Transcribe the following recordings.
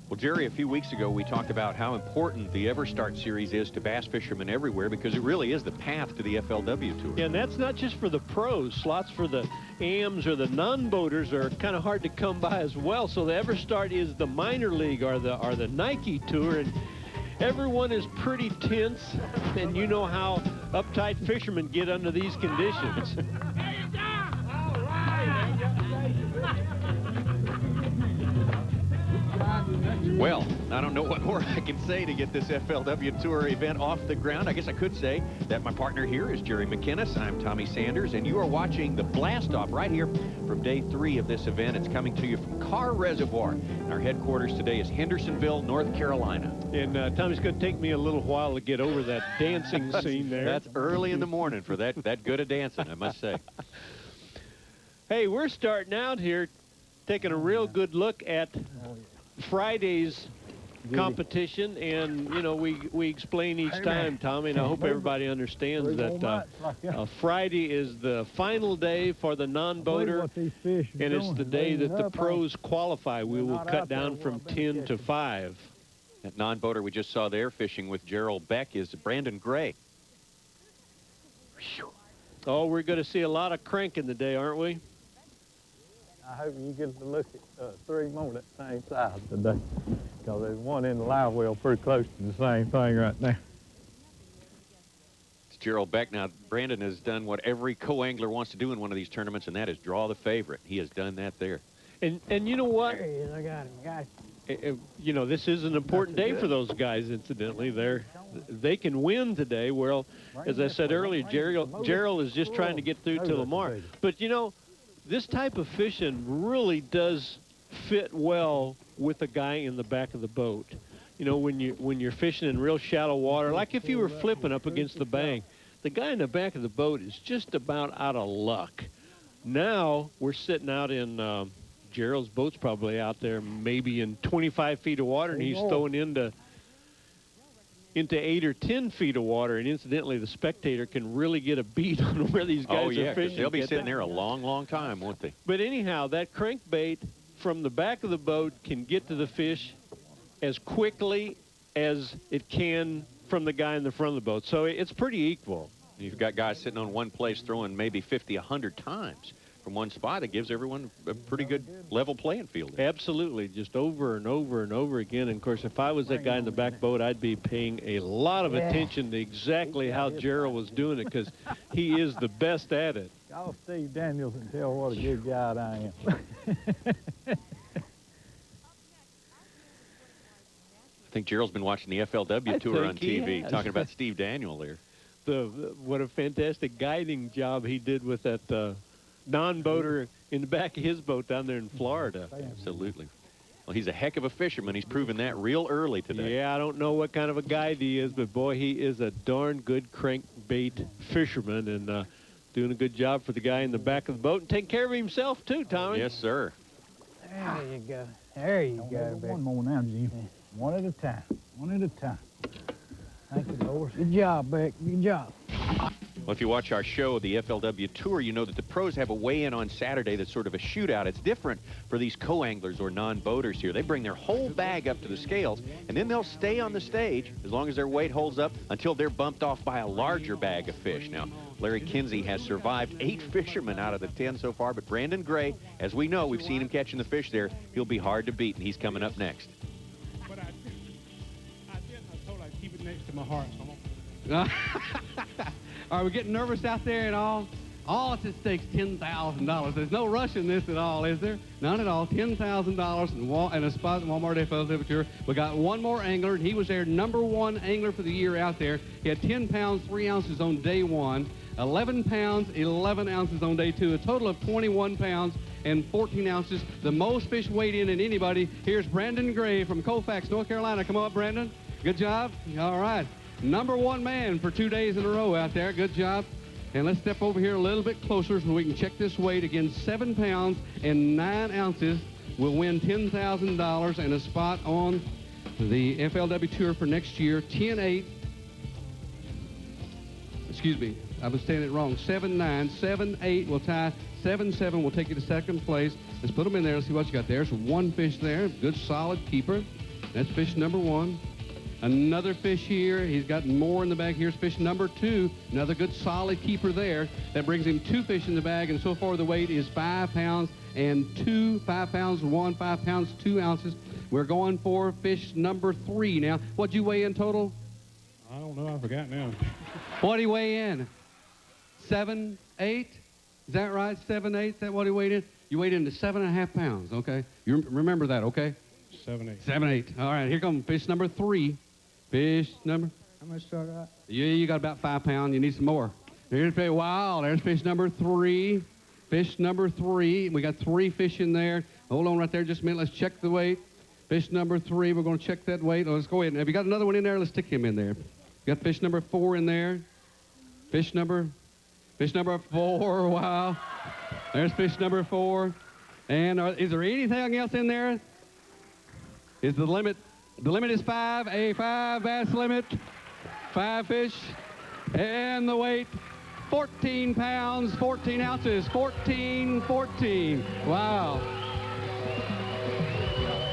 Well, Jerry, a few weeks ago we talked about how important the Everstart series is to bass fishermen everywhere because it really is the path to the FLW Tour. Yeah, and that's not just for the pros. Slots for the AMs or the non-boaters are kind of hard to come by as well. So the Everstart is the minor league or the Nike Tour, and everyone is pretty tense, and you know how uptight fishermen get under these conditions. Well, I don't know what more I can say to get this FLW Tour event off the ground. I guess I could say that my partner here is Jerry McInnes. I'm Tommy Sanders, and you are watching the blast-off right here from day 3 of this event. It's coming to you from Kerr Reservoir. And our headquarters today is Hendersonville, North Carolina. And Tommy's going to take me a little while to get over that dancing scene there. That's early in the morning for that good of dancing, I must say. Hey, we're starting out here taking a real good look at Friday's competition, and you know we explain each time, Tommy, and I hope everybody understands that Friday is the final day for the non-boater, and it's the day that the pros qualify. We will cut down from 10 to 5. That non-boater we just saw there fishing with Gerald Beck is Brandon Gray. Oh, we're going to see a lot of cranking today, aren't we? I hope you get to look at 3 more that same size today, because there's one in the live well pretty close to the same thing right there. It's Gerald Beck. Now, Brandon has done what every co-angler wants to do in one of these tournaments, and that is draw the favorite. He has done that there. And you know what? There he is. I got him. You know, this is an important day for those guys, incidentally. They can win today. Well, as I said earlier, Gerald is just trying to get through to Lamar. But, you know, this type of fishing really does fit well with a guy in the back of the boat. You know, when you're fishing in real shallow water, like if you were flipping up against the bank, the guy in the back of the boat is just about out of luck. Now we're sitting out in Gerald's boat's probably out there maybe in 25 feet of water, and he's throwing into 8 or 10 feet of water, and incidentally, the spectator can really get a beat on where these guys are fishing. They'll be sitting there a long, long time, won't they? But anyhow, that crankbait from the back of the boat can get to the fish as quickly as it can from the guy in the front of the boat. So it's pretty equal. You've got guys sitting on one place throwing maybe 50, 100 times from one spot. It gives everyone a pretty good level playing field. Absolutely, just over and over and over again. And of course, if I was that guy in the back boat, I'd be paying a lot of attention to exactly how Gerald was doing it, because he is the best at it. Call Steve Daniels and tell what a good guy I am. I think Gerald's been watching the FLW Tour on TV, talking about Steve Daniel there. What a fantastic guiding job he did with that non-boater in the back of his boat down there in Florida. Absolutely. Well, he's a heck of a fisherman. He's proven that real early today. Yeah, I don't know what kind of a guide he is, but boy, he is a darn good crankbait fisherman, and doing a good job for the guy in the back of the boat and taking care of himself too, Tommy. Yes, sir. There you go. There you go. One more now, Jim. One at a time. One at a time. Thank you, Lord. Good job, Beck. Good job. Well, if you watch our show, the FLW Tour, you know that the pros have a weigh-in on Saturday that's sort of a shootout. It's different for these co-anglers or non-boaters here. They bring their whole bag up to the scales, and then they'll stay on the stage as long as their weight holds up until they're bumped off by a larger bag of fish. Now, Larry Kinsey has survived 8 fishermen out of the 10 so far, but Brandon Gray, as we know, we've seen him catching the fish there, he'll be hard to beat, and he's coming up next. But I told her I'd keep it next to my heart, so I'm Are we getting nervous out there at all? All it's at stake's $10,000. There's no rush in this at all, is there? None at all. $10,000 and a spot in Walmart FLW Tour. We got one more angler, and he was their #1 angler for the year out there. He had 10 pounds, 3 ounces on day 1, 11 pounds, 11 ounces on day 2, a total of 21 pounds and 14 ounces, the most fish weighed in than anybody. Here's Brandon Gray from Colfax, North Carolina. Come on, Brandon. Good job. All right. #1 man for 2 days in a row out there. Good job. And let's step over here a little bit closer so we can check this weight. Again, 7 pounds and 9 ounces will win $10,000 and a spot on the FLW Tour for next year. 10-8. Excuse me, I was saying it wrong. 7-9, 7-8 will tie. 7-7 will take you to second place. Let's put them in there. Let's see what you got there. So one fish there. Good, solid keeper. That's fish number 1. Another fish here. He's got more in the bag. Here's fish number 2. Another good solid keeper there. That brings him 2 fish in the bag, and so far the weight is 5 pounds and 2, 5 pounds 1, 5 pounds 2 ounces. We're going for fish number 3 now. What'd you weigh in total? I don't know. I forgot now. What do you weigh in? 7, 8? Is that right? 7, 8? Is that what he weighed in? You weighed in to 7.5 pounds, okay? You remember that, okay? 7, 8. 7, 8. All right, here comes fish number 3. Fish number? How much do I got? Yeah, you got about 5 pounds. You need some more. Here's fish. Wow, there's fish number 3. Fish number 3. We got 3 fish in there. Hold on right there just a minute. Let's check the weight. Fish number 3. We're going to check that weight. Let's go ahead. Have you got another one in there? Let's stick him in there. You got fish number 4 in there. Fish number 4. Wow. There's fish number 4. And is there anything else in there? Is the limit? The limit is 5. A 5 bass limit. 5 fish. And the weight, 14 pounds, 14 ounces. 14. Wow.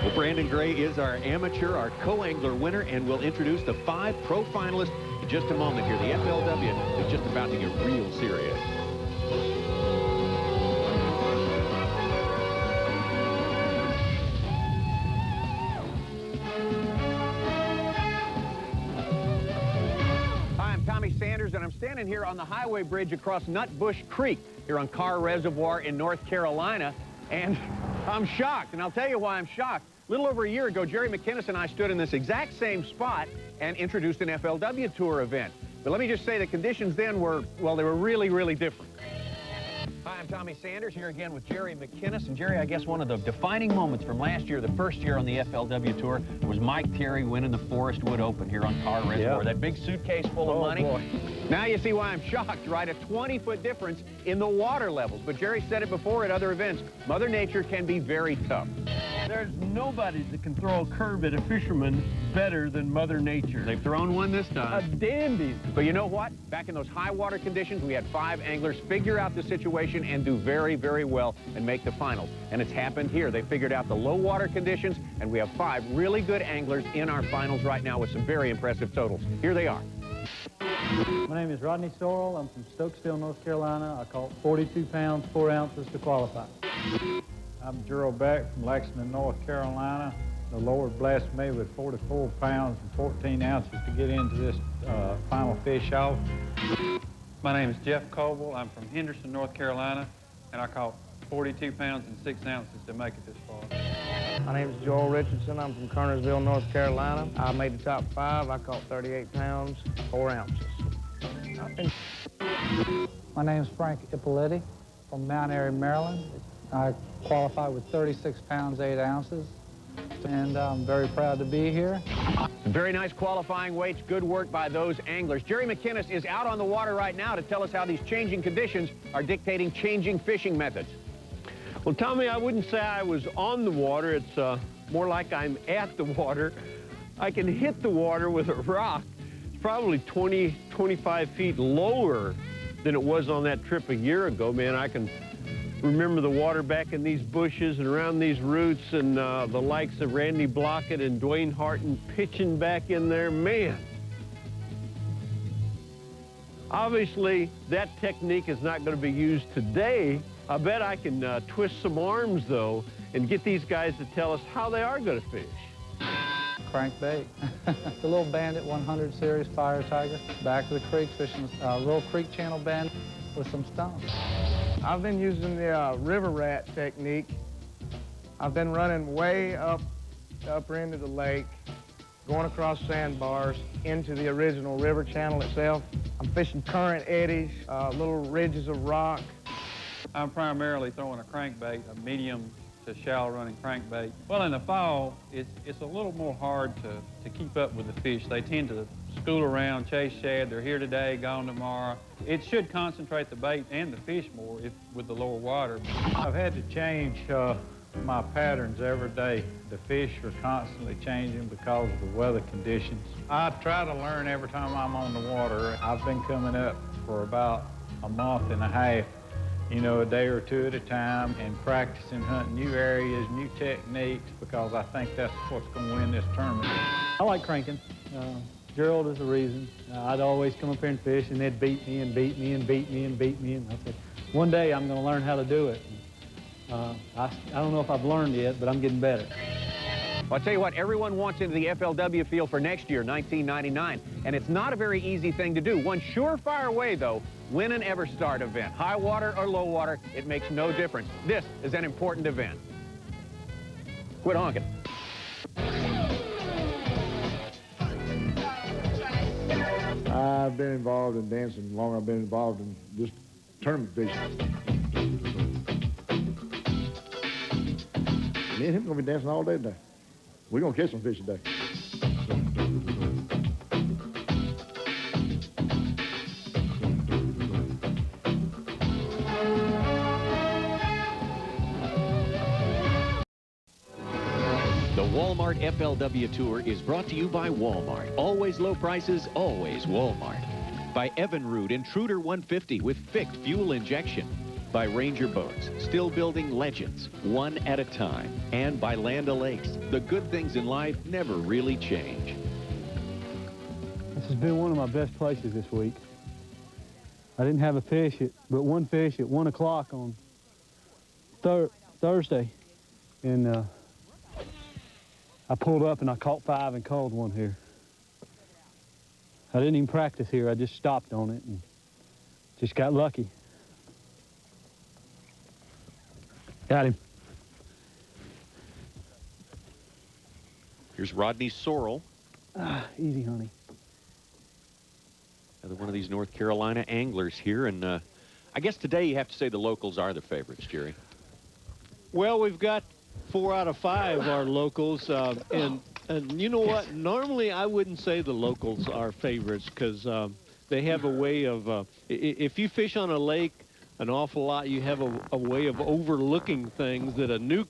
Well, Brandon Gray is our amateur, our co-angler winner, and we'll introduce the 5 pro finalists in just a moment here. The FLW is just about to get real serious. Hi, I'm Tommy Sanders, and I'm standing here on the highway bridge across Nutbush Creek here on Kerr Reservoir in North Carolina, and I'm shocked, and I'll tell you why I'm shocked. A little over a year ago, Jerry McInnes and I stood in this exact same spot and introduced an FLW Tour event. But let me just say the conditions then were, well, they were really, really different. Hi, I'm Tommy Sanders here again with Jerry McInnes. And Jerry, I guess one of the defining moments from last year, the first year on the FLW Tour, was Mike Terry winning the Forest Wood Open here on Kerr Reservoir. Yeah. That big suitcase full of money. Boy. Now you see why I'm shocked, right? A 20-foot difference in the water levels. But Jerry said it before at other events. Mother Nature can be very tough. There's nobody that can throw a curve at a fisherman better than Mother Nature. They've thrown one this A time. dandy. But you know what? Back in those high water conditions, we had 5 anglers figure out the situation and do very, very well and make the finals. And it's happened here. They figured out the low water conditions, and we have 5 really good anglers in our finals right now with some very impressive totals. Here they are. My name is Rodney Sorrell. I'm from Stokesdale, North Carolina. I caught 42 pounds, 4 ounces to qualify. I'm Gerald Beck from Lexington, North Carolina. The Lord blessed me with 44 pounds and 14 ounces to get into this final fish off. My name is Jeff Coble. I'm from Henderson, North Carolina, and I caught 42 pounds and 6 ounces to make it this far. My name is Joel Richardson. I'm from Kernersville, North Carolina. I made the top 5. I caught 38 pounds, 4 ounces. My name is Frank Ippoliti from Mount Airy, Maryland. I qualified with 36 pounds, 8 ounces, and I'm very proud to be here. Very nice qualifying weights. Good work by those anglers. Jerry McInnes is out on the water right now to tell us how these changing conditions are dictating changing fishing methods. Well, Tommy, I wouldn't say I was on the water. It's more like I'm at the water. I can hit the water with a rock. It's probably 20, 25 feet lower than it was on that trip a year ago, man. I can remember the water back in these bushes and around these roots, and the likes of Randy Blockett and Dwayne Harton pitching back in there. Man, obviously that technique is not going to be used today. I bet I can twist some arms, though, and get these guys to tell us how they are going to fish. Crankbait. The little Bandit 100 series Fire Tiger. Back of the creek, fishing a little creek channel bandit with some stones. I've been using the river rat technique. I've been running way up the upper end of the lake, going across sandbars into the original river channel itself. I'm fishing current eddies, little ridges of rock. I'm primarily throwing a crankbait, a medium to shallow running crankbait. Well, in the fall, it's a little more hard to keep up with the fish. They tend to school around, chase shad. They're here today, gone tomorrow. It should concentrate the bait and the fish more with the lower water. I've had to change my patterns every day. The fish are constantly changing because of the weather conditions. I try to learn every time I'm on the water. I've been coming up for about a month and a half you know, a day or two at a time and practicing hunting new areas, new techniques, because I think that's what's going to win this tournament. I like cranking. Gerald is the reason. I'd always come up here and fish, and they'd beat me and beat me and beat me and beat me. And I said, one day I'm going to learn how to do it. I don't know if I've learned yet, but I'm getting better. Well, I'll tell you what, everyone wants into the FLW field for next year, 1999, and it's not a very easy thing to do. One surefire way, though, win an Everstart event. High water or low water, it makes no difference. This is an important event. Quit honking. I've been involved in dancing long. I've been involved in this tournament fishing. Me and him gonna be dancing all day today. We're gonna catch some fish today. The Walmart FLW Tour is brought to you by Walmart. Always low prices, always Walmart. By Evinrude Intruder 150 with fixed fuel injection. By Ranger Boats, still building legends, one at a time. And by Land O'Lakes, the good things in life never really change. This has been one of my best places this week. I didn't have a fish, but one fish at 1 o'clock on Thursday. And I pulled up and I caught 5 and called one here. I didn't even practice here. I just stopped on it and just got lucky. Got him. Here's Rodney Sorrell. Easy, honey. Another one of these North Carolina anglers here. And I guess today you have to say the locals are the favorites, Jerry. Well, we've got 4 out of 5 are locals. And you know what? Normally I wouldn't say the locals are favorites because they have a way of, if you fish on a lake an awful lot, you have a way of overlooking things that a new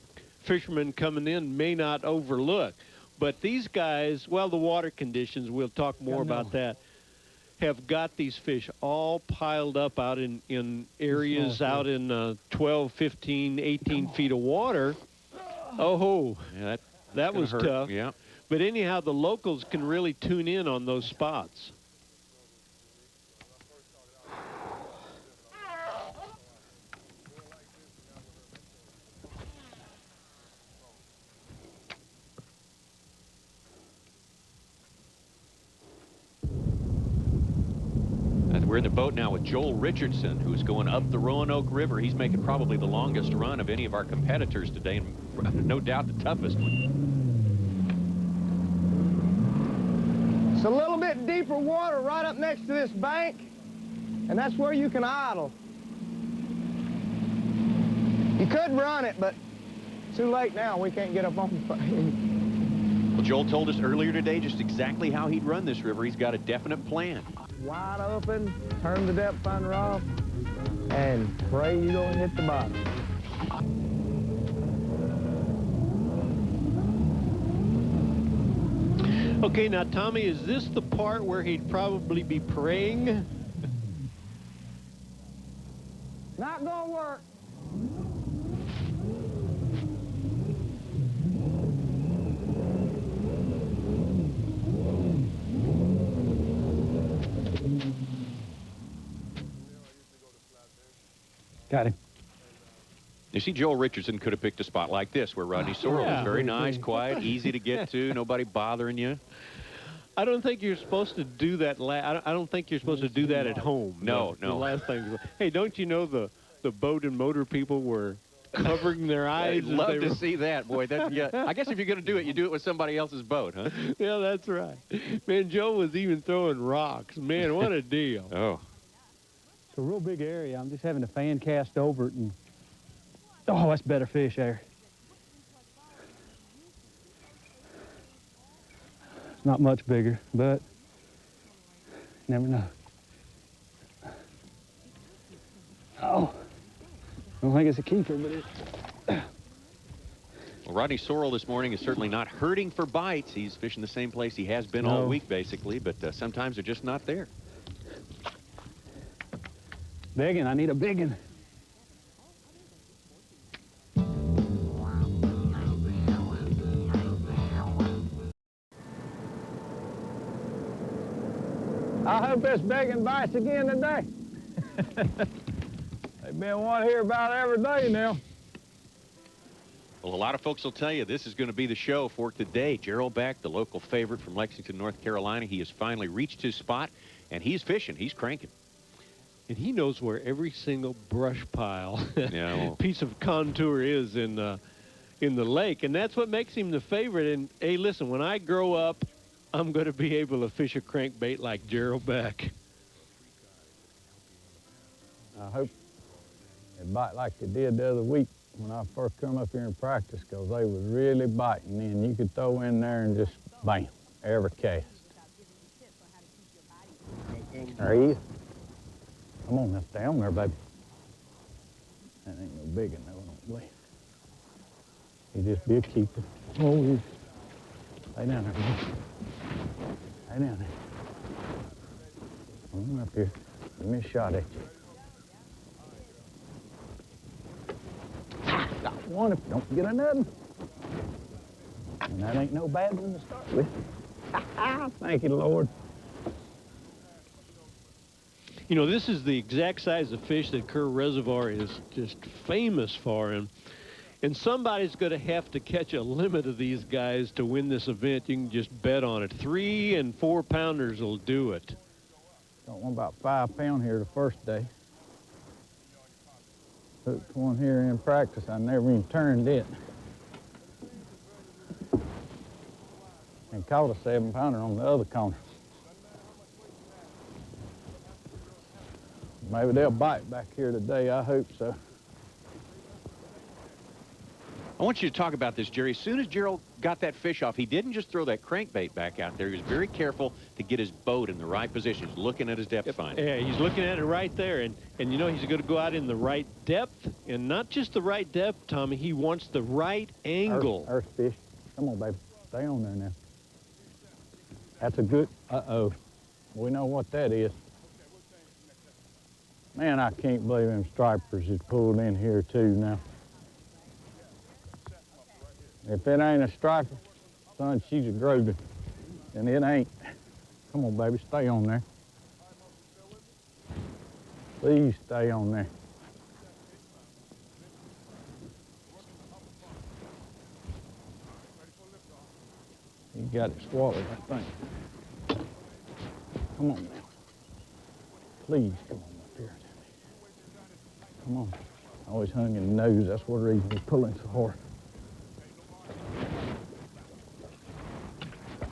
fisherman coming in may not overlook. But these guys, well, the water conditions, we'll talk more about that, have got these fish all piled up out in areas out in 12, 15, 18 feet of water. Oh, yeah, that was hurt. tough. Yeah. But anyhow, the locals can really tune in on those spots. We're in the boat now with Joel Richardson, who's going up the Roanoke River. He's making probably the longest run of any of our competitors today, and no doubt the toughest one. It's a little bit deeper water right up next to this bank, and that's where you can idle. You could run it, but too late now. We can't get up on the bank. Well, Joel told us earlier today just exactly how he'd run this river. He's got a definite plan. Wide open, turn the depth finder off, and pray you don't hit the bottom. Okay, now, Tommy, is this the part where he'd probably be praying? Not gonna work. Got him. You see, Joel Richardson could have picked a spot like this where Rodney Sorrell was very nice, quiet, easy to get to, nobody bothering you. I don't think you're supposed to do that. I don't think you're supposed to do that at home. No. The last thing. Hey, don't you know the boat and motor people were covering their eyes? I'd love to see that, boy. Yeah, I guess if you're going to do it, you do it with somebody else's boat, huh? Yeah, that's right. Man, Joe was even throwing rocks. Man, what a deal. Oh. It's a real big area. I'm just having a fan cast over it, and oh, that's better fish there. It's not much bigger, but never know. Oh, I don't think it's a keeper, but it. Well, Rodney Sorrell this morning is certainly not hurting for bites. He's fishing the same place he has been all week, basically, but sometimes they're just not there. Biggin, I need a biggin. I hope this begging bites again today. They've been one here about every day now. Well, a lot of folks will tell you this is going to be the show for today. Gerald Beck, the local favorite from Lexington, North Carolina. He has finally reached his spot, and he's fishing. He's cranking. And he knows where every single brush pile, piece of contour is in the lake, and that's what makes him the favorite. And, hey, listen, when I grow up, I'm going to be able to fish a crankbait like Gerald Beck. I hope they bite like they did the other week when I first come up here in practice, because they was really biting, and you could throw in there and just bam, every cast. There he is. Come on, now stay on there, baby. That ain't no big one, though, I don't believe. He just be a keeper. Oh, yeah. Lay down there, baby. Lay down there. Come on up here. Give me a shot at you. Got one if you don't get another. And that ain't no bad one to start with. Thank you, Lord. You know, this is the exact size of fish that Kerr Reservoir is just famous for. And somebody's going to have to catch a limit of these guys to win this event. You can just bet on it. 3 and 4 pounders will do it. Got one about 5 pound here the first day. Hooked one here in practice. I never even turned it. And caught a 7 pounder on the other corner. Maybe they'll bite back here today. I hope so. I want you to talk about this, Jerry. As soon as Gerald got that fish off, he didn't just throw that crankbait back out there. He was very careful to get his boat in the right position. He's looking at his depth finder. Yeah, he's looking at it right there. And you know, he's going to go out in the right depth. And not just the right depth, Tommy. He wants the right angle. Earth fish. Come on, baby. Stay on there now. That's a good... Uh-oh. We know what that is. Man, I can't believe them stripers is pulled in here, too, now. If it ain't a striper, son, she's a grogan. And it ain't. Come on, baby, stay on there. Please stay on there. You got it swallowed, I think. Come on now. Please, come on up here. Come on. I always hung in the nose. That's one reason he's pulling so hard.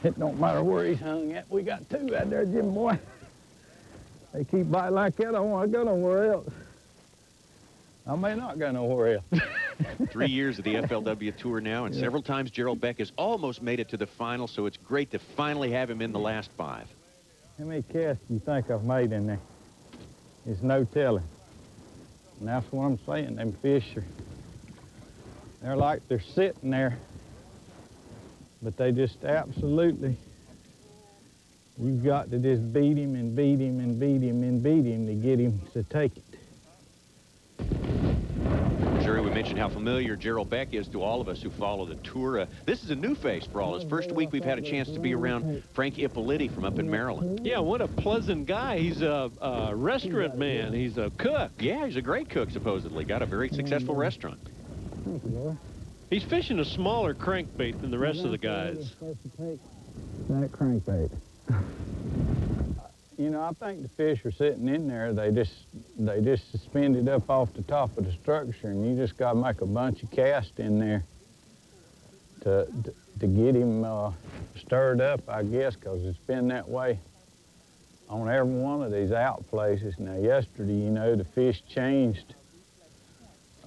It don't matter where he's hung at. We got 2 out there, Jim boy. They keep biting like that. I don't want to go nowhere else. I may not go nowhere else. 3 years of the FLW Tour now, and several times Gerald Beck has almost made it to the final, so it's great to finally have him in the last 5. How many casts do you think I've made in there? There's no telling. And that's what I'm saying. Them fish are, they're like they're sitting there, but they just absolutely, you've got to just beat him and beat him and beat him and beat him to get him to take it. Jerry, we mentioned how familiar Gerald Beck is to all of us who follow the tour. This is a new face for all of us. First week we've had a chance to be around Frank Ippoliti from up in Maryland. Yeah, what a pleasant guy. He's a restaurant man. He's a cook. Yeah, he's a great cook, supposedly. Got a very successful restaurant. Thank you, Lord. He's fishing a smaller crankbait than the rest of the guys. That crankbait. You know, I think the fish are sitting in there. They just suspended up off the top of the structure, and you just got to make a bunch of casts in there to get him stirred up, I guess, because it's been that way on every one of these out places. Now, yesterday, you know, the fish changed,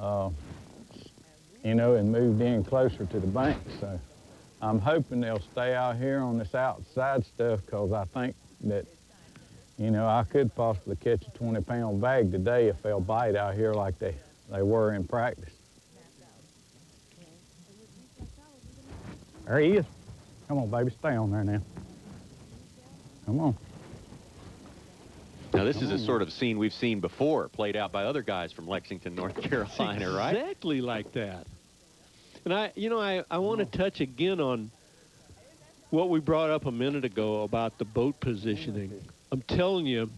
you know, and moved in closer to the bank. So I'm hoping they'll stay out here on this outside stuff, because I think that, you know, I could possibly catch a 20-pound bag today if they'll bite out here like they were in practice. There he is. Come on, baby, stay on there now. Come on. Now, this is a sort of scene we've seen before, played out by other guys from Lexington, North Carolina, right? Exactly like that. And I want to touch again on what we brought up a minute ago about the boat positioning. I'm telling you,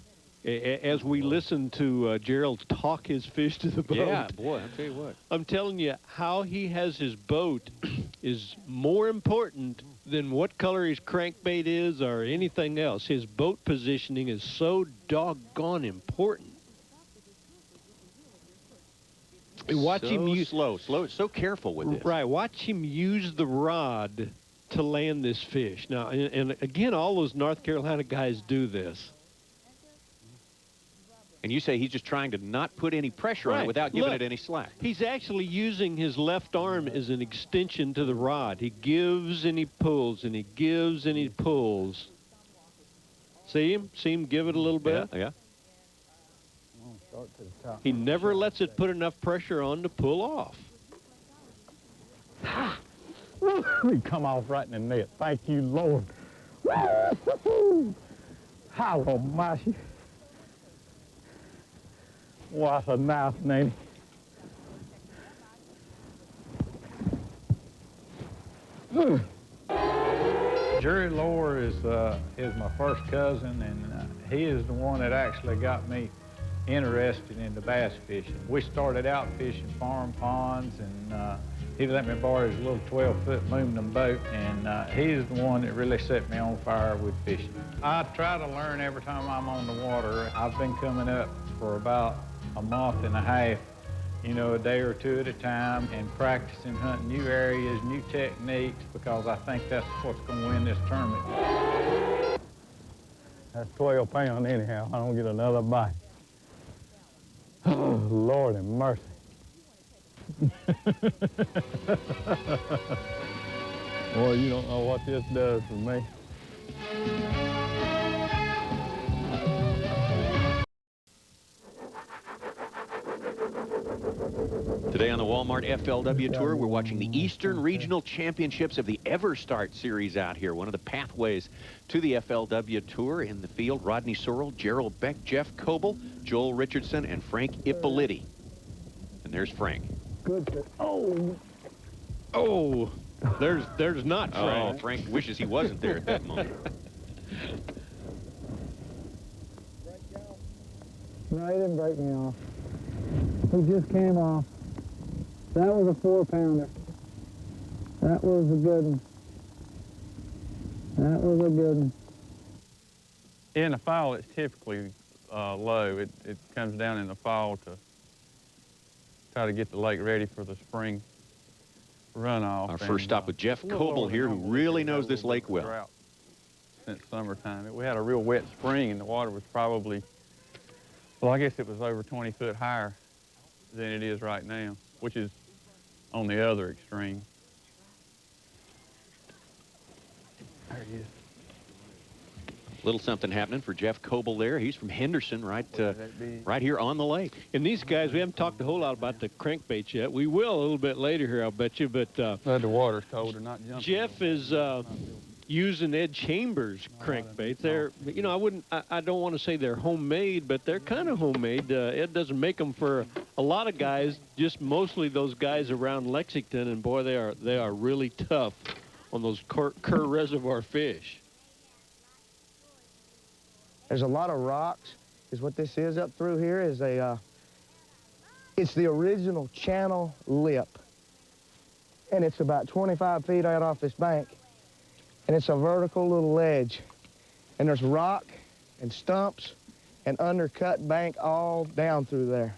as we listen to Gerald talk his fish to the boat. Yeah, boy, I'll tell you what. I'm telling you, how he has his boat is more important than what color his crankbait is or anything else. His boat positioning is so doggone important. Watch him use slow, so careful with this. Right, watch him use the rod to land this fish. Now, and again, all those North Carolina guys do this. And you say he's just trying to not put any pressure on it without giving it any slack. He's actually using his left arm as an extension to the rod. He gives and he pulls, and he gives and he pulls. See him? See him give it a little bit? Yeah. He never lets it put enough pressure on to pull off. We come off right in the net. Thank you, Lord. How mighty. What a nice name. Jerry Lohr is my first cousin, and he is the one that actually got me interested in the bass fishing. We started out fishing farm ponds, and he let me borrow his little 12-foot aluminum boat, and he's the one that really set me on fire with fishing. I try to learn every time I'm on the water. I've been coming up for about a month and a half, you know, a day or two at a time, and practicing hunting new areas, new techniques, because I think that's what's going to win this tournament. That's 12 pounds anyhow. I don't get another bite. Oh, Lord have mercy. Boy, you don't know what this does for me. Today on the Walmart FLW Tour, we're watching the Eastern Regional Championships of the Everstart Series out here. One of the pathways to the FLW Tour. In the field, Rodney Sorrell, Gerald Beck, Jeff Coble, Joel Richardson, and Frank Ippoliti. And there's Frank. Good. Oh. Oh, there's not Frank. Oh, Frank wishes he wasn't there at that moment. No, he didn't break me off. He just came off. That was a 4-pounder. That was a good one. That was a good one. In the fall, it's typically low. It comes down in the fall to try to get the lake ready for the spring runoff. Our first stop with Jeff Coble here, who really knows this lake well. Drought since summertime. We had a real wet spring, and the water was probably, well, I guess it was over 20 foot higher than it is right now, which is on the other extreme. There he is. Little something happening for Jeff Coble there. He's from Henderson, right here on the lake. And these guys, we haven't talked a whole lot about the crankbaits yet. We will a little bit later here, I'll bet you. But the water's cold. They're not jumping. Jeff is using Ed Chambers crankbaits. They're, you know, I don't want to say they're homemade, but they're kind of homemade. Ed doesn't make them for a lot of guys, just mostly those guys around Lexington. And boy, they are really tough on those Kerr Reservoir fish. There's a lot of rocks, is what this is up through here. Is it's the original channel lip. And it's about 25 feet out off this bank. And it's a vertical little ledge. And there's rock and stumps and undercut bank all down through there.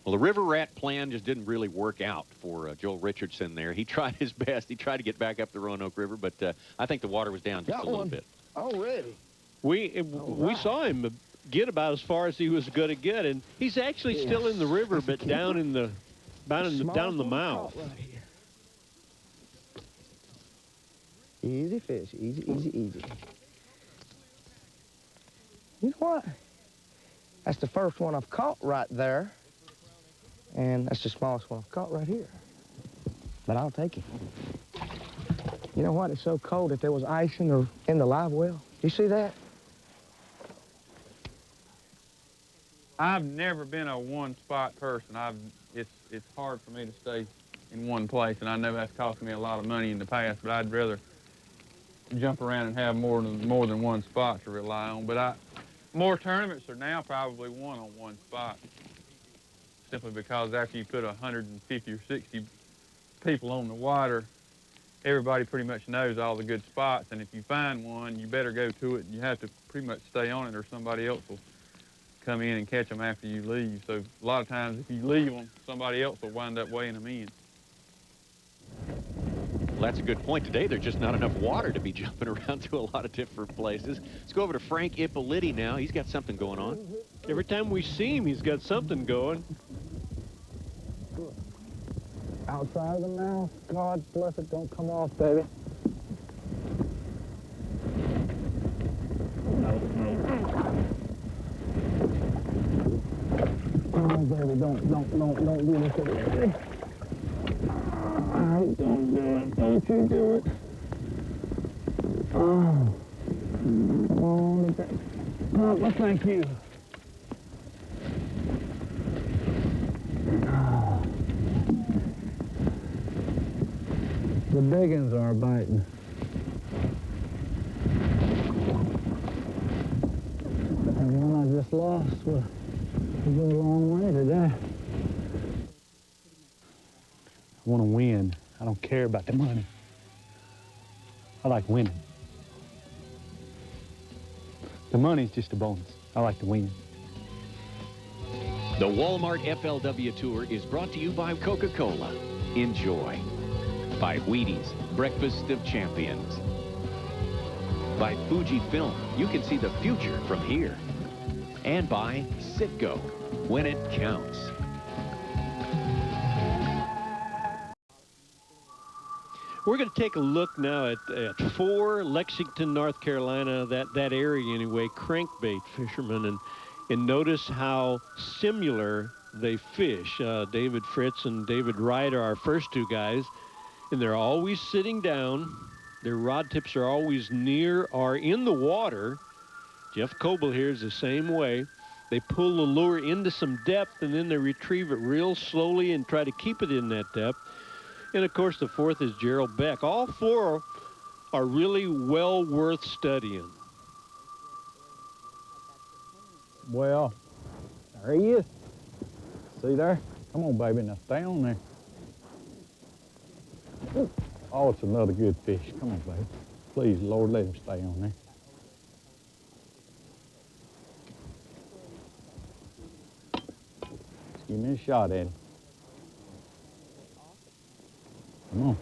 Well, the river rat plan just didn't really work out for Joel Richardson there. He tried his best. He tried to get back up the Roanoke River, but I think the water was down just a little bit. Already. We saw him get about as far as he was going to get, and he's actually still in the river, but down in the mouth. Right here. Easy fish, easy, easy, easy. You know what? That's the first one I've caught right there, and that's the smallest one I've caught right here. But I'll take it. You know what? It's so cold that there was ice in the live well. You see that? I've never been a one-spot person. It's hard for me to stay in one place, and I know that's cost me a lot of money in the past, but I'd rather jump around and have more than one spot to rely on. But more tournaments are now probably won on one spot, simply because after you put 150 or 60 people on the water, everybody pretty much knows all the good spots, and if you find one, you better go to it, and you have to pretty much stay on it, or somebody else will come in and catch them after you leave. So a lot of times, if you leave them, somebody else will wind up weighing them in. Well, that's a good point. Today, there's just not enough water to be jumping around to a lot of different places. Let's go over to Frank Ippoliti now. He's got something going on. Every time we see him, he's got something going. Outside of the mouth. God bless it, don't come off, baby. Oh, baby, don't do this again. All right, don't do it. Don't you do it. Oh. Come on, Papa, thank you. The big ones are biting. And the one I just lost will go a long way today. I want to win. I don't care about the money. I like winning. The money's just a bonus. I like to win. The Walmart FLW Tour is brought to you by Coca-Cola. Enjoy. By Wheaties, Breakfast of Champions. By Fujifilm, you can see the future from here. And by Citgo, when it counts. We're going to take a look now at 4 Lexington, North Carolina, that area anyway, crankbait fishermen, and notice how similar they fish. David Fritz and David Wright are our first two guys, and they're always sitting down. Their rod tips are always near or in the water. Jeff Coble here is the same way. They pull the lure into some depth, and then they retrieve it real slowly and try to keep it in that depth. And, of course, the fourth is Gerald Beck. All 4 are really well worth studying. Well, there he is. See there? Come on, baby. Now stay on there. Oh, it's another good fish. Come on, baby. Please, Lord, let him stay on there. Just give me a shot at him. Come on.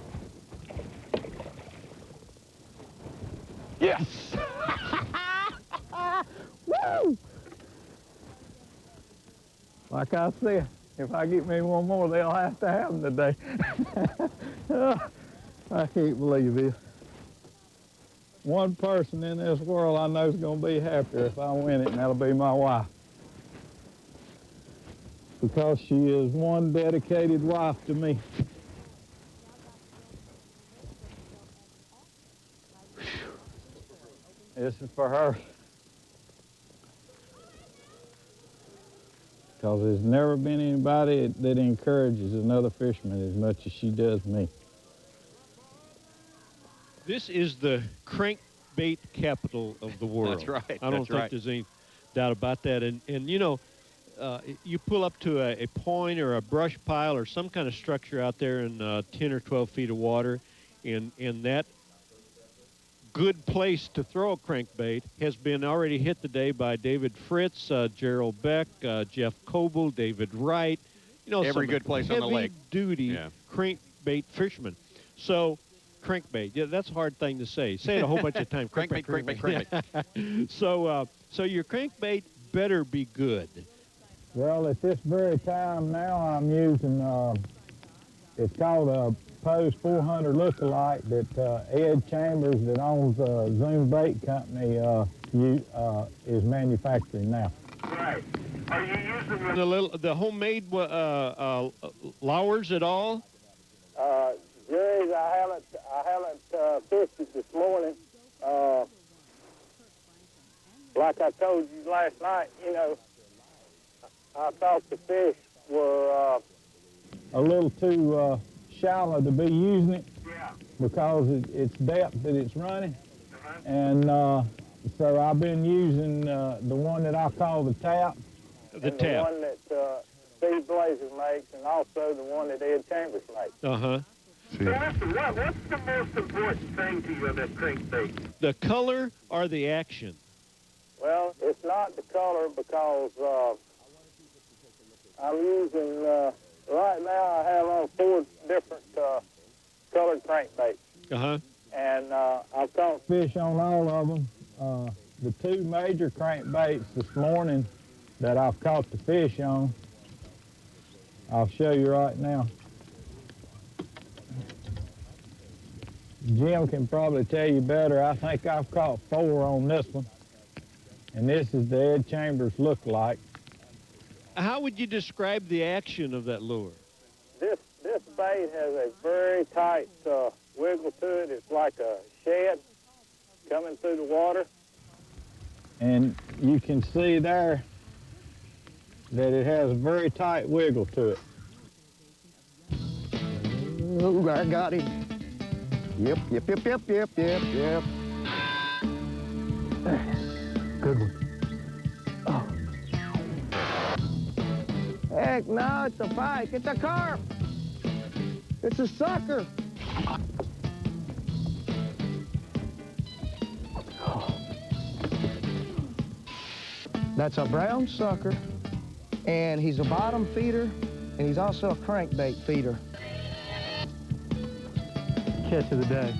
Yes! Woo! Like I said, if I get me one more, they'll have to have them today. I can't believe this. One person in this world I know is going to be happier if I win it, and that'll be my wife. Because she is one dedicated wife to me. This is for her. Because there's never been anybody that encourages another fisherman as much as she does me. This is the crankbait capital of the world. That's right. I don't think there's any doubt about that. And you know, you pull up to a point or a brush pile or some kind of structure out there in 10 or 12 feet of water, and that good place to throw a crankbait has been already hit today by David Fritz, Gerald Beck, Jeff Coble, David Wright. You know, every good place on the lake. Heavy-duty crankbait fishermen. So, crankbait, yeah, that's a hard thing to say. Say it a whole bunch of times. Crankbait. So your crankbait better be good. Well, at this very time now, I'm using, it's called a Post 400 lookalike that Ed Chambers, that owns Zoom Bait Company, is manufacturing now. Right. Are you using the homemade lowers at all? Jerry's, I haven't fished it this morning. Like I told you last night, you know, I thought the fish were a little too shallow to be using it, because it's depth that it's running. And so I've been using the one that I call the tap. The one that Steve Blazer makes, and also the one that Ed Chambers makes. Uh-huh. So listen, what's the most important thing to you on that crankbait? The color or the action? Well, it's not the color because I'm using, right now I have on 4 different colored crankbaits. Uh-huh. And I've caught fish on all of them. The 2 major crankbaits this morning that I've caught the fish on, I'll show you right now. Jim can probably tell you better. I think I've caught 4 on this one. And this is the Ed Chambers look-alike. How would you describe the action of that lure? This bait has a very tight wiggle to it. It's like a shed coming through the water. And you can see there that it has a very tight wiggle to it. Oh, I got him. Yep. Good one. Oh. Heck no, it's a pike. It's a carp. It's a sucker. That's a brown sucker, and he's a bottom feeder, and he's also a crankbait feeder. Catch of the day.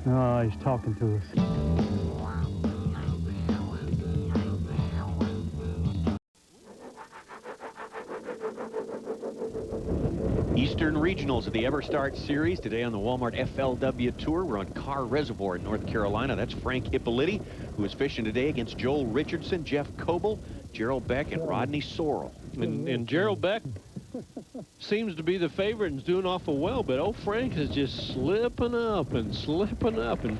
Oh, he's talking to us. Eastern Regionals of the Everstart Series today on the Walmart FLW Tour. We're on Kerr Reservoir in North Carolina. That's Frank Ippoliti, who is fishing today against Joel Richardson, Jeff Coble, Gerald Beck, and Rodney Sorrell. And Gerald Beck seems to be the favorite and is doing awful well, but old Frank is just slipping up. And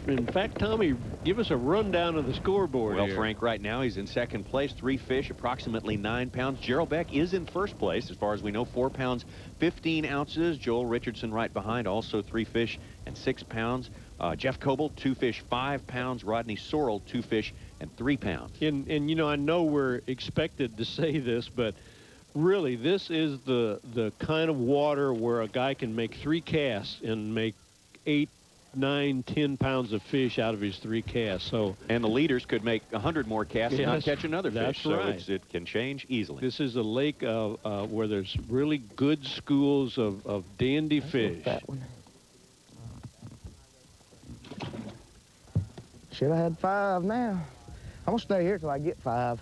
in fact, Tommy, give us a rundown of the scoreboard Well, here. Frank, right now he's in second place, 3 fish, approximately 9 pounds. Gerald Beck is in first place, as far as we know, 4 pounds, 15 ounces. Joel Richardson right behind, also 3 fish and 6 pounds. Jeff Coble, 2 fish, 5 pounds. Rodney Sorrell, 2 fish and 3 pounds. And you know, I know we're expected to say this, but really, this is the kind of water where a guy can make 3 casts and make 8, 9, 10 pounds of fish out of his 3 casts. So, and the leaders could make 100 more casts and not catch another that's fish. Right. So it can change easily. This is a lake where there's really good schools of dandy fish. That one. Should have had 5 now. I'm gonna stay here till I get 5.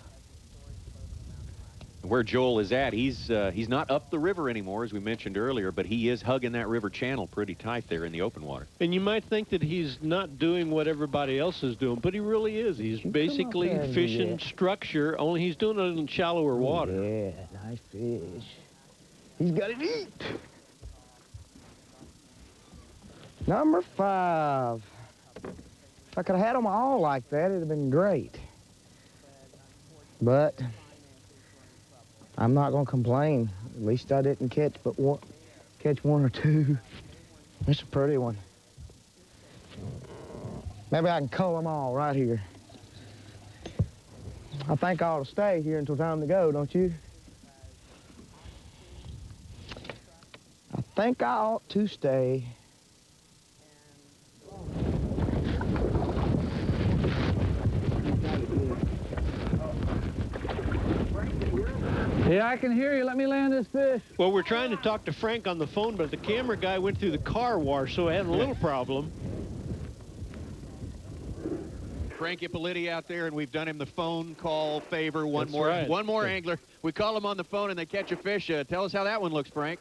Where Joel is at, he's not up the river anymore, as we mentioned earlier, but he is hugging that river channel pretty tight there in the open water. And you might think that he's not doing what everybody else is doing, but he really is. He's basically fishing structure, only he's doing it in shallower water. Yeah, nice fish. He's got to eat. Number 5. If I could have had them all like that, it'd have been great. But I'm not going to complain. At least I didn't catch one or 2. That's a pretty one. Maybe I can cull them all right here. I think I ought to stay here until time to go, don't you? I think I ought to stay. Yeah, I can hear you. Let me land this fish. Well, we're trying to talk to Frank on the phone, but the camera guy went through the car wash, so I had a little problem. Frank Ippoliti out there, and we've done him the phone call favor. One That's more right. angler. We call him on the phone, and they catch a fish. Tell us how that one looks, Frank.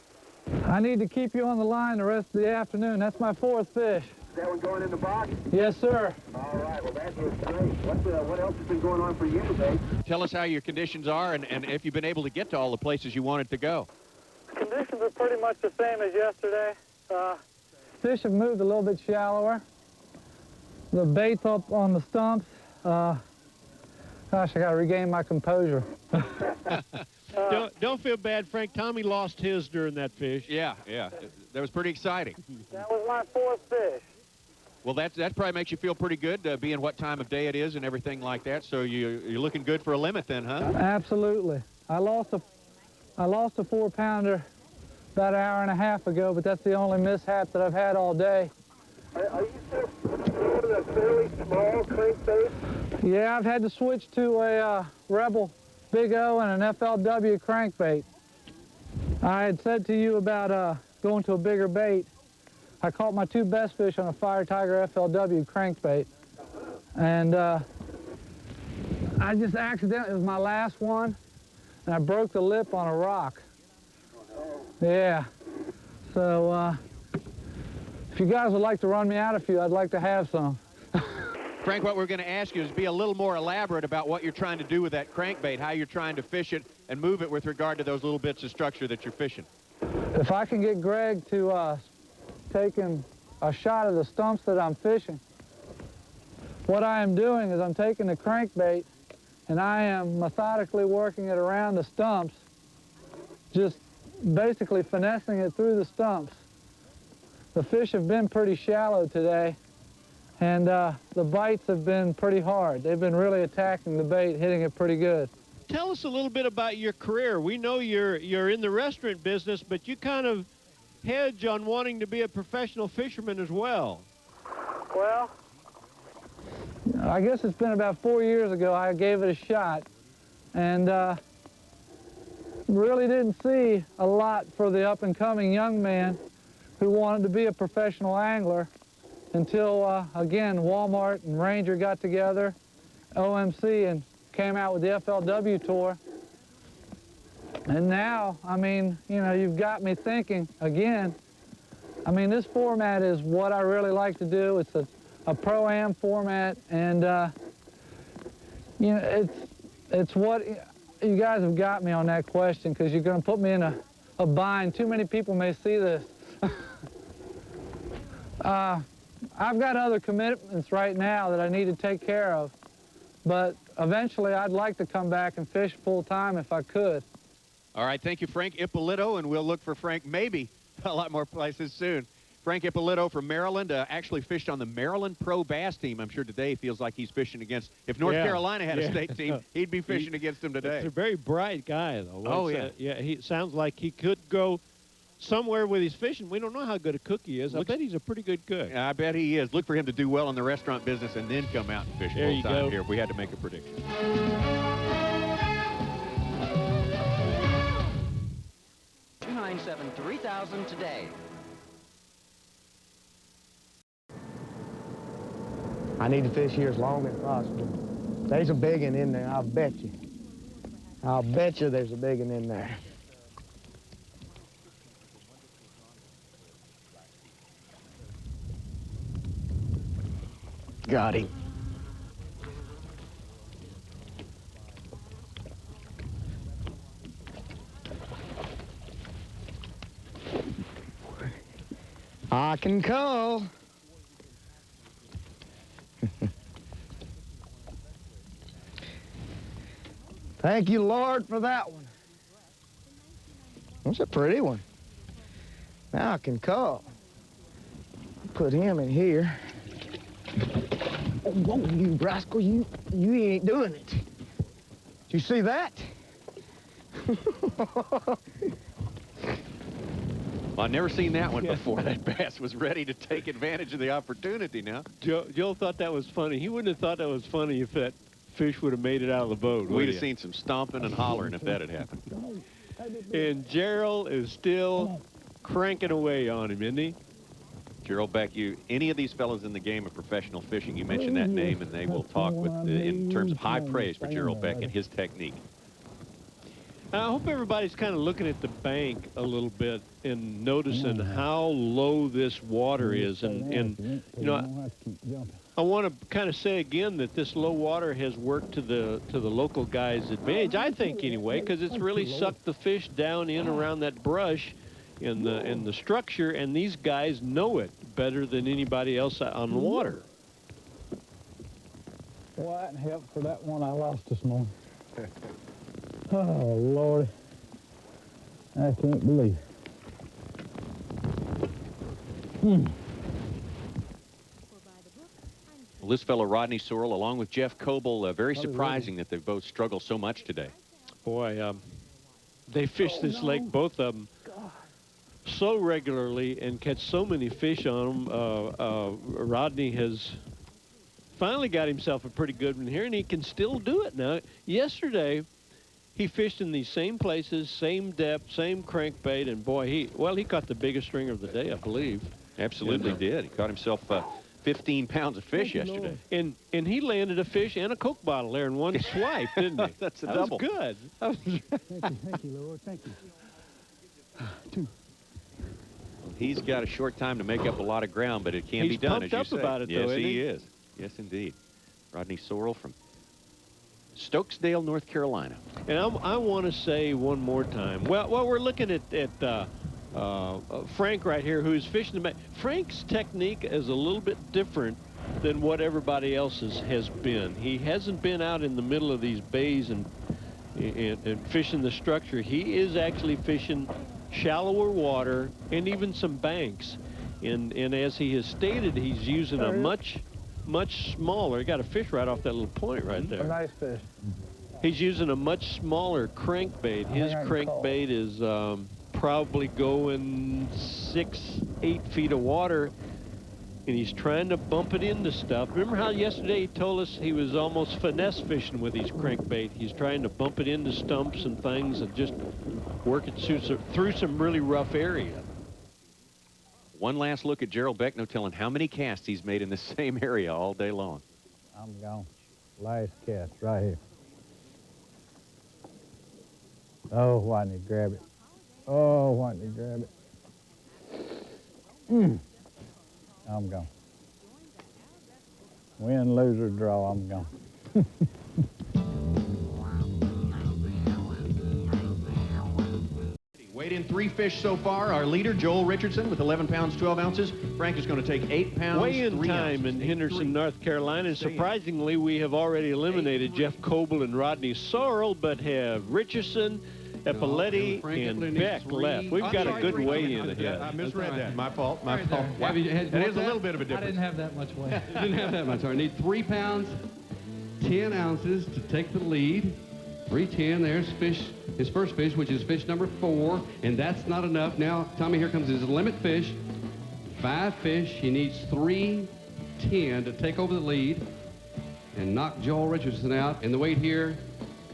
I need to keep you on the line the rest of the afternoon. That's my 4th fish. Is that one going in the box? Yes, sir. All right, well, that is great. What else has been going on for you today? Tell us how your conditions are and if you've been able to get to all the places you wanted to go. Conditions are pretty much the same as yesterday. Fish have moved a little bit shallower. The bait's up on the stumps. Gosh, I got to regain my composure. Don't feel bad, Frank. Tommy lost his during that fish. Yeah. That was pretty exciting. That was my 4th fish. Well, that probably makes you feel pretty good, being what time of day it is and everything like that. So you're looking good for a limit then, huh? Absolutely. I lost a 4-pounder about an hour and a half ago, but that's the only mishap that I've had all day. Are you still doing a fairly small crankbait? Yeah, I've had to switch to a Rebel Big O and an FLW crankbait. I had said to you about going to a bigger bait. I caught my 2 best fish on a Fire Tiger FLW crankbait. And I just accidentally, it was my last one, and I broke the lip on a rock. Yeah. So if you guys would like to run me out a few, I'd like to have some. Frank, what we're going to ask you is be a little more elaborate about what you're trying to do with that crankbait, how you're trying to fish it and move it with regard to those little bits of structure that you're fishing. If I can get Greg to taking a shot of the stumps that I'm fishing, what I am doing is I'm taking the crankbait and I am methodically working it around the stumps, just basically finessing it through the stumps. The fish have been pretty shallow today, and the bites have been pretty hard. They've been really attacking the bait, hitting it pretty good. Tell us a little bit about your career. We know you're in the restaurant business, but you kind of hedge on wanting to be a professional fisherman as well. Well, I guess it's been about 4 years ago I gave it a shot, and really didn't see a lot for the up-and-coming young man who wanted to be a professional angler until, again, Walmart and Ranger got together, OMC, and came out with the FLW tour. And now, I mean, you know, you've got me thinking again. I mean, this format is what I really like to do. It's a pro-am format, and you know, it's what you guys have got me on that question, because you're going to put me in a bind. Too many people may see this. I've got other commitments right now that I need to take care of, but eventually I'd like to come back and fish full-time if I could. All right, thank you, Frank Ippolito, and we'll look for Frank maybe a lot more places soon. Frank Ippolito from Maryland actually fished on the Maryland Pro Bass team. I'm sure today feels like he's fishing against, if North Carolina had a state team, he'd be fishing against them today. He's a very bright guy, though. Oh, yeah. Yeah, he sounds like he could go somewhere with his fishing. We don't know how good a cook he is. I bet he's a pretty good cook. Yeah, I bet he is. Look for him to do well in the restaurant business and then come out and fish full-time here if we had to make a prediction. 297-3000 today. I need to fish here as long as possible. There's a big one in there, I'll bet you. I'll bet you there's a big one in there. Got him. I can call. Thank you, Lord, for that one. That's a pretty one. Now I can call. Put him in here. Oh, whoa, you rascal, you ain't doing it. Did you see that? Well, I've never seen that one before. That bass was ready to take advantage of the opportunity now. Joe thought that was funny. He wouldn't have thought that was funny if that fish would have made it out of the boat. We'd have seen some stomping and hollering if that had happened. And Gerald is still cranking away on him, isn't he? Gerald Beck, any of these fellows in the game of professional fishing, you mention that name and they will talk in terms of high praise for Gerald Beck and his technique. I hope everybody's kind of looking at the bank a little bit and noticing how low this water is. And you know, I want to kind of say again that this low water has worked to the local guys' advantage, I think anyway, because it's really sucked the fish down in around that brush in the structure, and these guys know it better than anybody else on the water. Well, that helped for that one I lost this morning. Oh, Lord. I can't believe it. this fellow, Rodney Sorrell, along with Jeff Coble, very surprising that they've both struggled so much today. Boy, they fish this lake, both of them, so regularly and catch so many fish on them. Rodney has finally got himself a pretty good one here, and he can still do it now. Yesterday, he fished in these same places, same depth, same crankbait, and boy, he caught the biggest stringer of the day, I believe. Absolutely did. He caught himself 15 pounds of fish yesterday. And he landed a fish and a Coke bottle there in one swipe, didn't he? That's a that double. Was good. Thank you, Lord. Thank you. He's got a short time to make up a lot of ground, but it can be done, as you say. He's pumped up about it, yes, though, he is. Yes, indeed. Rodney Sorrell from Stokesdale, North Carolina. And I want to say one more time. Well, we're looking at Frank right here, who's fishing the bank. Frank's technique is a little bit different than what everybody else's has been. He hasn't been out in the middle of these bays and fishing the structure. He is actually fishing shallower water and even some banks. And as he has stated, he's using a much smaller. He got a fish right off that little point right there. A nice fish. He's using a much smaller crankbait. His crankbait is probably going 6-8 feet of water, and he's trying to bump it into stuff. Remember how yesterday he told us he was almost finesse fishing with his crankbait? He's trying to bump it into stumps and things and just work it through some really rough area. One last look at Gerald Beck, no telling how many casts he's made in the same area all day long. I'm gone. Last cast right here. Oh, why didn't he grab it? Oh, why didn't he grab it? I'm gone. Win, lose, or draw, I'm gone. Weighed in 3 fish so far. Our leader, Joel Richardson, with 11 pounds, 12 ounces. Frank is going to take 8 pounds, Weigh-in 3 time ounces. in Henderson, North Carolina. And surprisingly, we have already eliminated Jeff Coble and Rodney Sorrell, but have Richardson, Epauletti, and Beck left. We've got a good weigh-in ahead. I misread that. My fault. My fault. That is a little bit of a difference. I didn't have that much weight. Didn't have that much. I need 3 pounds, 10 ounces to take the lead. 310, there's fish, his first fish, which is fish number 4, and that's not enough. Now, Tommy, here comes his limit fish. 5 fish, he needs 310 to take over the lead and knock Joel Richardson out. And the weight here,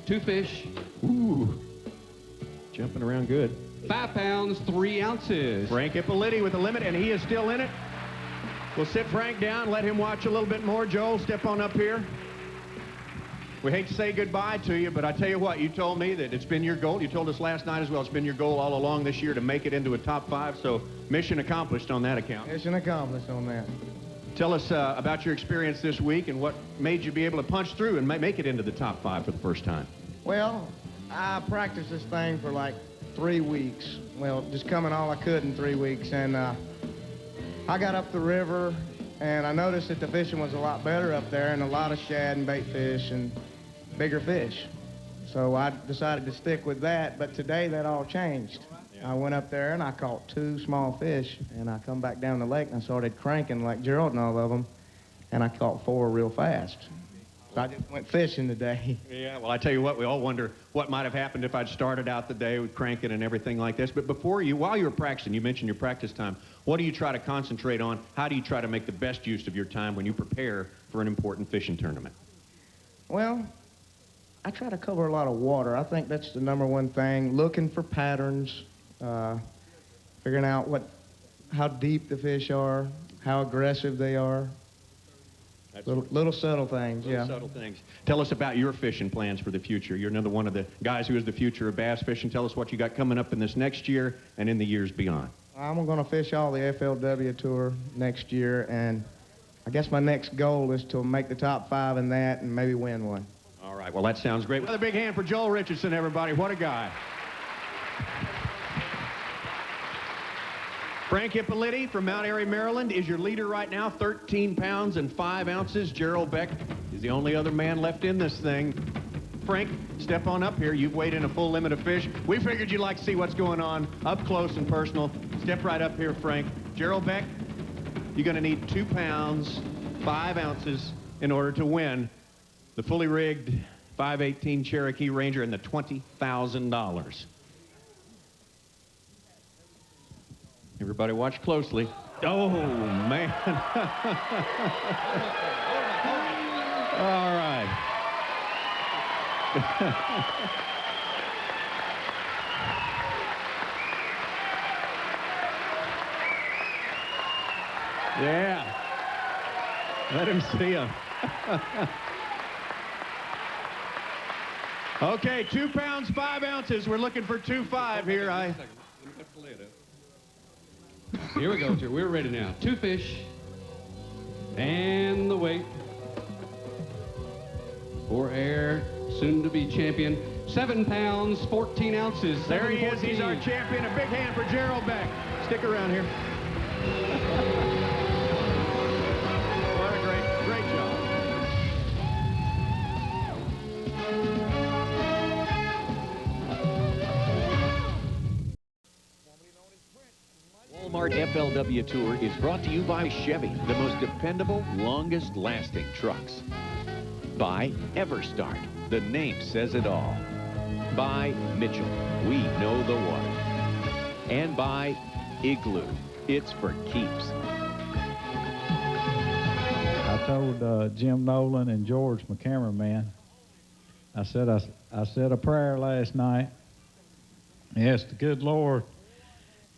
2 fish. Ooh, Jumping around good. 5 pounds, 3 ounces. Frank Ippoliti with the limit, and he is still in it. We'll sit Frank down, let him watch a little bit more. Joel, step on up here. We hate to say goodbye to you, but I tell you what, you told me that it's been your goal. You told us last night as well, it's been your goal all along this year to make it into a top 5, so mission accomplished on that account. Mission accomplished on that. Tell us about your experience this week and what made you be able to punch through and make it into the top 5 for the first time. Well, I practiced this thing for like 3 weeks. Well, just coming all I could in 3 weeks, and I got up the river, and I noticed that the fishing was a lot better up there, and a lot of shad and bait fish and bigger fish. So I decided to stick with that, but today that all changed. I went up there and I caught 2 small fish, and I come back down the lake and I started cranking like Gerald and all of them, and I caught 4 real fast. So I just went fishing today. Yeah, well, I tell you what, we all wonder what might have happened if I'd started out the day with cranking and everything like this. But while you were practicing, you mentioned your practice time. What do you try to concentrate on? How do you try to make the best use of your time when you prepare for an important fishing tournament? Well, I try to cover a lot of water. I think that's the #1 thing. Looking for patterns, figuring out how deep the fish are, how aggressive they are. Little subtle things, yeah. Subtle things. Tell us about your fishing plans for the future. You're another one of the guys who is the future of bass fishing. Tell us what you got coming up in this next year and in the years beyond. I'm going to fish all the FLW Tour next year, and I guess my next goal is to make the top 5 in that and maybe win one. All right, well, that sounds great. Another big hand for Joel Richardson, everybody. What a guy. Frank Ippoliti from Mount Airy, Maryland, is your leader right now, 13 pounds and 5 ounces. Gerald Beck is the only other man left in this thing. Frank, step on up here. You've weighed in a full limit of fish. We figured you'd like to see what's going on up close and personal. Step right up here, Frank. Gerald Beck, you're going to need 2 pounds, 5 ounces in order to win the fully rigged 518 Cherokee Ranger and the $20,000. Everybody watch closely. Oh, man. All right. Yeah. Let him see him. Okay, 2 pounds, 5 ounces. We're looking for 2.5 here. Here we go, sir. We're ready now. 2 fish. And the weight. For air, soon-to-be champion. 7 pounds, 14 ounces. There he is. He's our champion. A big hand for Gerald Beck. Stick around here. What a great job. Walmart FLW Tour is brought to you by Chevy, the most dependable, longest-lasting trucks. By Everstart, the name says it all. By Mitchell, we know the water. And by Igloo, it's for keeps. I told Jim Nolan and George, my cameraman, I said a prayer last night. I asked the good Lord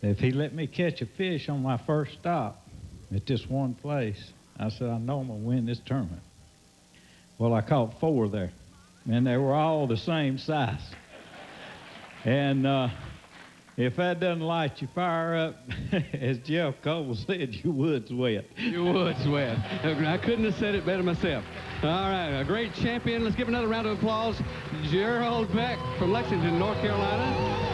if he let me catch a fish on my first stop at this one place. I said, I know I'm going to win this tournament. Well, I caught 4 there, and they were all the same size. And if that doesn't light your fire up, as Jeff Coble said, your wood's wet. Your wood's wet. I couldn't have said it better myself. All right, a great champion. Let's give another round of applause. Gerald Beck from Lexington, North Carolina.